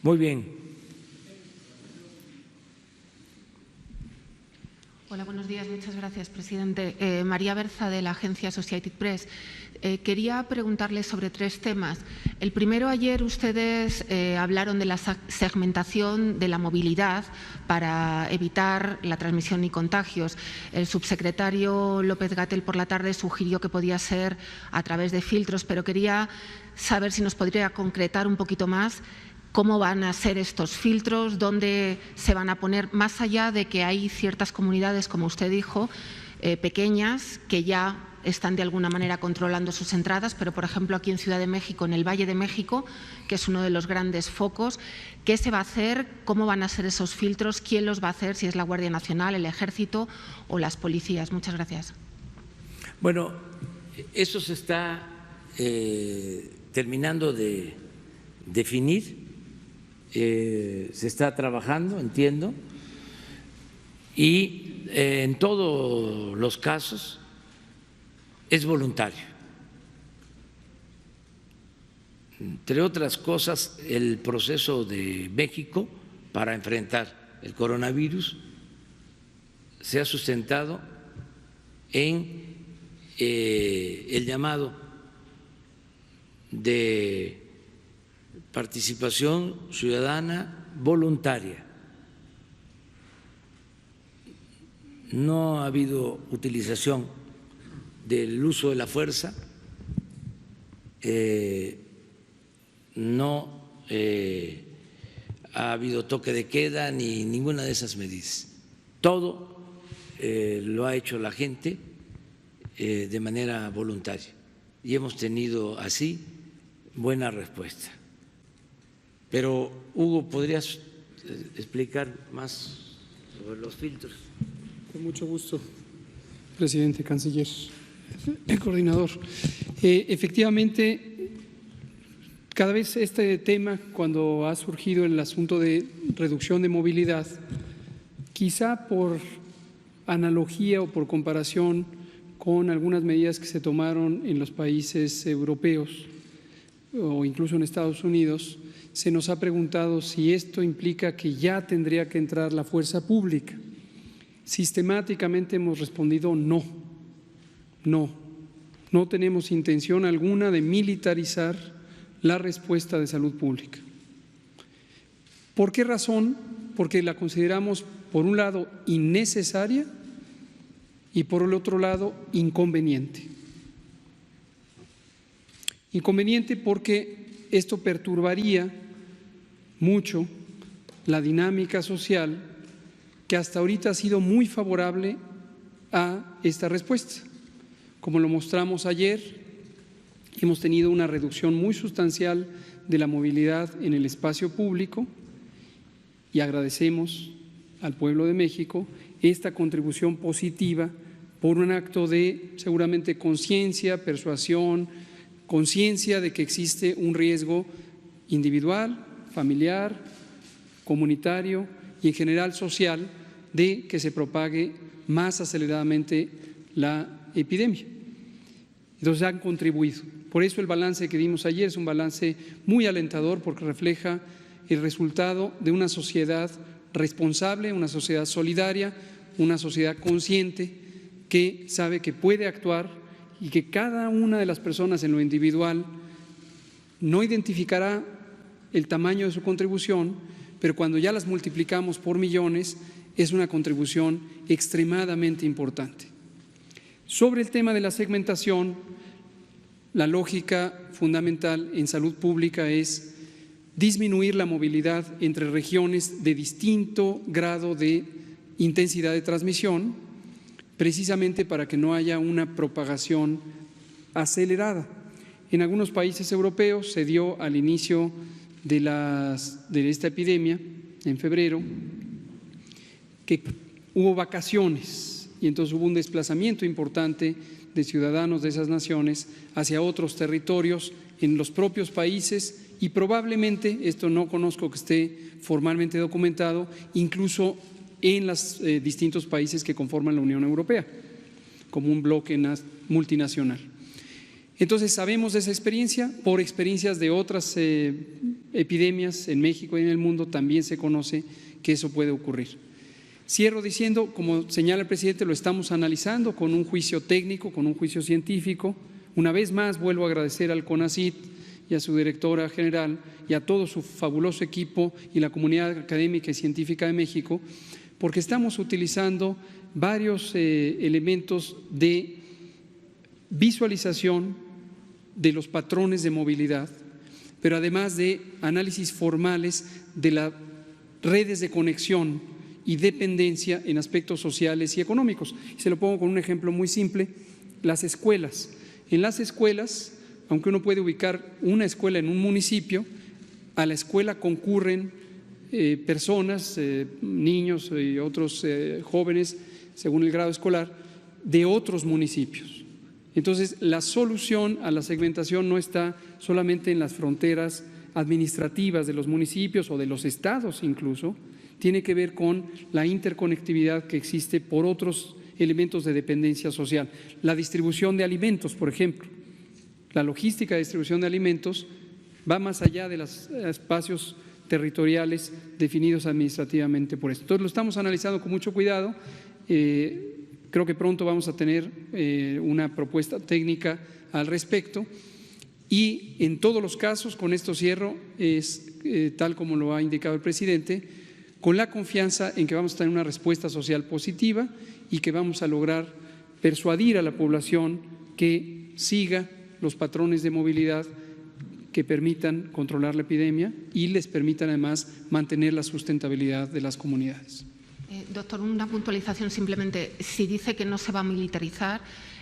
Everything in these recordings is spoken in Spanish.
Muy bien. Hola, buenos días. Muchas gracias, presidente. María Berza, de la agencia Associated Press. Quería preguntarle sobre 3 temas. El primero, ayer ustedes hablaron de la segmentación de la movilidad para evitar la transmisión y contagios. El subsecretario López-Gatell por la tarde sugirió que podía ser a través de filtros, pero quería saber si nos podría concretar un poquito más cómo van a ser estos filtros, dónde se van a poner, más allá de que hay ciertas comunidades, como usted dijo, pequeñas, que ya están de alguna manera controlando sus entradas, pero por ejemplo aquí en Ciudad de México, en el Valle de México, que es uno de los grandes focos, ¿qué se va a hacer? ¿Cómo van a ser esos filtros? ¿Quién los va a hacer? Si es la Guardia Nacional, el Ejército o las policías. Muchas gracias. Bueno, eso se está terminando de definir. Se está trabajando, entiendo, y en todos los casos es voluntario. Entre otras cosas, el proceso de México para enfrentar el coronavirus se ha sustentado en el llamado de participación ciudadana voluntaria. No ha habido utilización del uso de la fuerza, no ha habido toque de queda ni ninguna de esas medidas. Todo lo ha hecho la gente de manera voluntaria y hemos tenido así buena respuesta. Pero, Hugo, ¿podrías explicar más sobre los filtros? Con mucho gusto, presidente, canciller, el coordinador. Efectivamente, cada vez este tema, cuando ha surgido el asunto de reducción de movilidad, quizá por analogía o por comparación con algunas medidas que se tomaron en los países europeos o incluso en Estados Unidos, se nos ha preguntado si esto implica que ya tendría que entrar la fuerza pública. Sistemáticamente hemos respondido no, no tenemos intención alguna de militarizar la respuesta de salud pública. ¿Por qué razón? Porque la consideramos, por un lado, innecesaria y por el otro lado, inconveniente. Inconveniente porque esto perturbaría mucho la dinámica social que hasta ahorita ha sido muy favorable a esta respuesta. Como lo mostramos ayer, hemos tenido una reducción muy sustancial de la movilidad en el espacio público y agradecemos al pueblo de México esta contribución positiva por un acto de seguramente conciencia, persuasión, conciencia de que existe un riesgo individual, familiar, comunitario y en general social de que se propague más aceleradamente la epidemia. Entonces han contribuido. Por eso el balance que dimos ayer es un balance muy alentador porque refleja el resultado de una sociedad responsable, una sociedad solidaria, una sociedad consciente que sabe que puede actuar y que cada una de las personas en lo individual no identificará el tamaño de su contribución, pero cuando ya las multiplicamos por millones es una contribución extremadamente importante. Sobre el tema de la segmentación, la lógica fundamental en salud pública es disminuir la movilidad entre regiones de distinto grado de intensidad de transmisión, precisamente para que no haya una propagación acelerada. En algunos países europeos se dio al inicio de esta epidemia, en febrero, que hubo vacaciones y entonces hubo un desplazamiento importante de ciudadanos de esas naciones hacia otros territorios en los propios países y probablemente, esto no conozco que esté formalmente documentado, incluso en los distintos países que conforman la Unión Europea, como un bloque multinacional. Entonces sabemos de esa experiencia por experiencias de otras epidemias en México y en el mundo también se conoce que eso puede ocurrir. Cierro diciendo, como señala el presidente, lo estamos analizando con un juicio técnico, con un juicio científico. Una vez más vuelvo a agradecer al CONACYT y a su directora general y a todo su fabuloso equipo y la comunidad académica y científica de México, porque estamos utilizando varios elementos de visualización de los patrones de movilidad, pero además de análisis formales de las redes de conexión y dependencia en aspectos sociales y económicos. Se lo pongo con un ejemplo muy simple: las escuelas. En las escuelas, aunque uno puede ubicar una escuela en un municipio, a la escuela concurren personas, niños y otros jóvenes, según el grado escolar, de otros municipios. Entonces, la solución a la segmentación no está solamente en las fronteras administrativas de los municipios o de los estados incluso, tiene que ver con la interconectividad que existe por otros elementos de dependencia social. La distribución de alimentos, por ejemplo. La logística de distribución de alimentos va más allá de los espacios territoriales definidos administrativamente por esto. Entonces, lo estamos analizando con mucho cuidado. Creo que pronto vamos a tener una propuesta técnica al respecto y en todos los casos, con esto cierro, es tal como lo ha indicado el presidente, con la confianza en que vamos a tener una respuesta social positiva y que vamos a lograr persuadir a la población que siga los patrones de movilidad que permitan controlar la epidemia y les permitan además mantener la sustentabilidad de las comunidades. Doctor, una puntualización simplemente. Si dice que no se va a militarizar,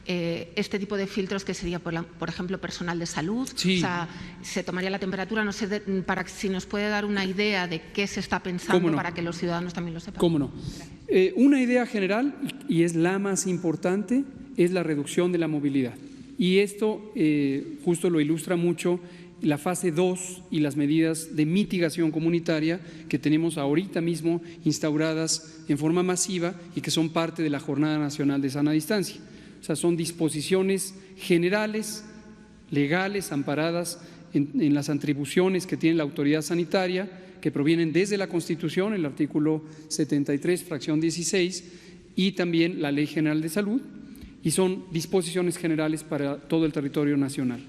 este tipo de filtros que sería, por ejemplo, personal de salud, sí. O sea, se tomaría la temperatura, no sé, para si nos puede dar una idea de qué se está pensando, no, para que los ciudadanos también lo sepan. ¿Cómo no? Una idea general, y es la más importante, es la reducción de la movilidad. Y esto justo lo ilustra mucho la fase 2 y las medidas de mitigación comunitaria que tenemos ahorita mismo instauradas en forma masiva y que son parte de la Jornada Nacional de Sana Distancia. O sea, son disposiciones generales, legales, amparadas en las atribuciones que tiene la autoridad sanitaria, que provienen desde la Constitución, el artículo 73, fracción 16, y también la Ley General de Salud, y son disposiciones generales para todo el territorio nacional.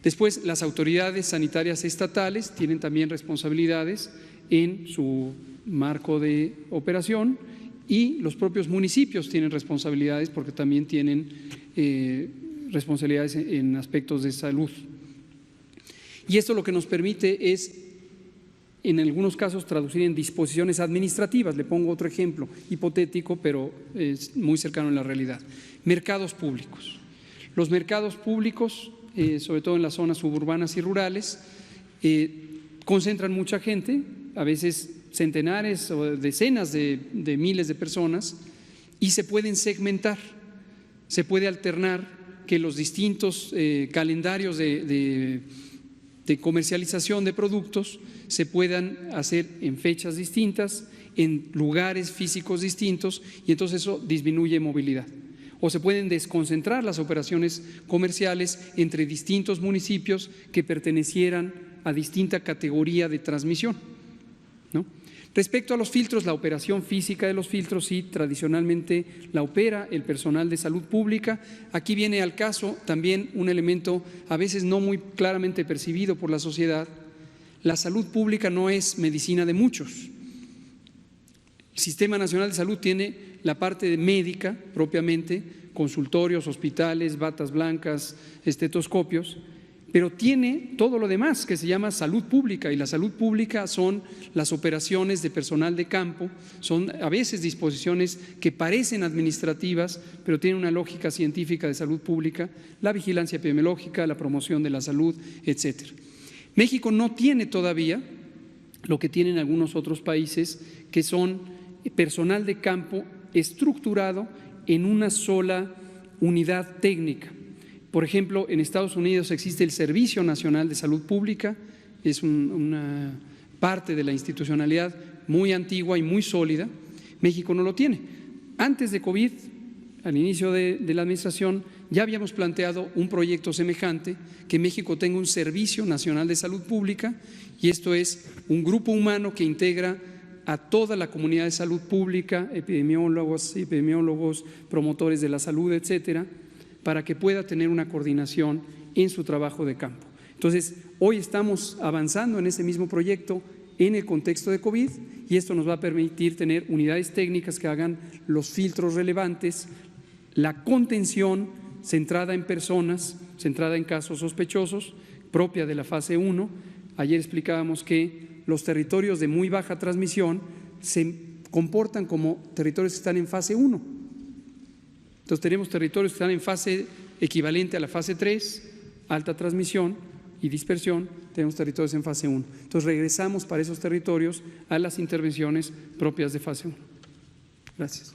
Después, las autoridades sanitarias estatales tienen también responsabilidades en su marco de operación y los propios municipios tienen responsabilidades porque también tienen responsabilidades en aspectos de salud. Y esto lo que nos permite es, en algunos casos, traducir en disposiciones administrativas. Le pongo otro ejemplo hipotético, pero es muy cercano a la realidad. Mercados públicos. Los mercados públicos, sobre todo en las zonas suburbanas y rurales, concentran mucha gente, a veces centenares o decenas de miles de personas, y se pueden segmentar, se puede alternar que los distintos calendarios de comercialización de productos se puedan hacer en fechas distintas, en lugares físicos distintos, y entonces eso disminuye movilidad. O se pueden desconcentrar las operaciones comerciales entre distintos municipios que pertenecieran a distinta categoría de transmisión, ¿no? Respecto a los filtros, la operación física de los filtros sí, tradicionalmente la opera el personal de salud pública. Aquí viene al caso también un elemento a veces no muy claramente percibido por la sociedad. La salud pública no es medicina de muchos. El Sistema Nacional de Salud tiene la parte médica propiamente, consultorios, hospitales, batas blancas, estetoscopios, pero tiene todo lo demás que se llama salud pública, y la salud pública son las operaciones de personal de campo, son a veces disposiciones que parecen administrativas, pero tienen una lógica científica de salud pública, la vigilancia epidemiológica, la promoción de la salud, etcétera. México no tiene todavía lo que tienen algunos otros países, que son personal de campo estructurado en una sola unidad técnica. Por ejemplo, en Estados Unidos existe el Servicio Nacional de Salud Pública, es una parte de la institucionalidad muy antigua y muy sólida. México no lo tiene. Antes de COVID, al inicio de la administración, Ya habíamos planteado un proyecto semejante, que México tenga un Servicio Nacional de Salud Pública, y esto es un grupo humano que integra a toda la comunidad de salud pública, epidemiólogos, promotores de la salud, etcétera, para que pueda tener una coordinación en su trabajo de campo. Entonces, hoy estamos avanzando en ese mismo proyecto en el contexto de COVID, y esto nos va a permitir tener unidades técnicas que hagan los filtros relevantes, la contención centrada en personas, centrada en casos sospechosos, propia de la fase 1. Ayer explicábamos que los territorios de muy baja transmisión se comportan como territorios que están en fase 1. Entonces tenemos territorios que están en fase equivalente a la fase 3, alta transmisión y dispersión, tenemos territorios en fase 1. Entonces regresamos para esos territorios a las intervenciones propias de fase 1. Gracias.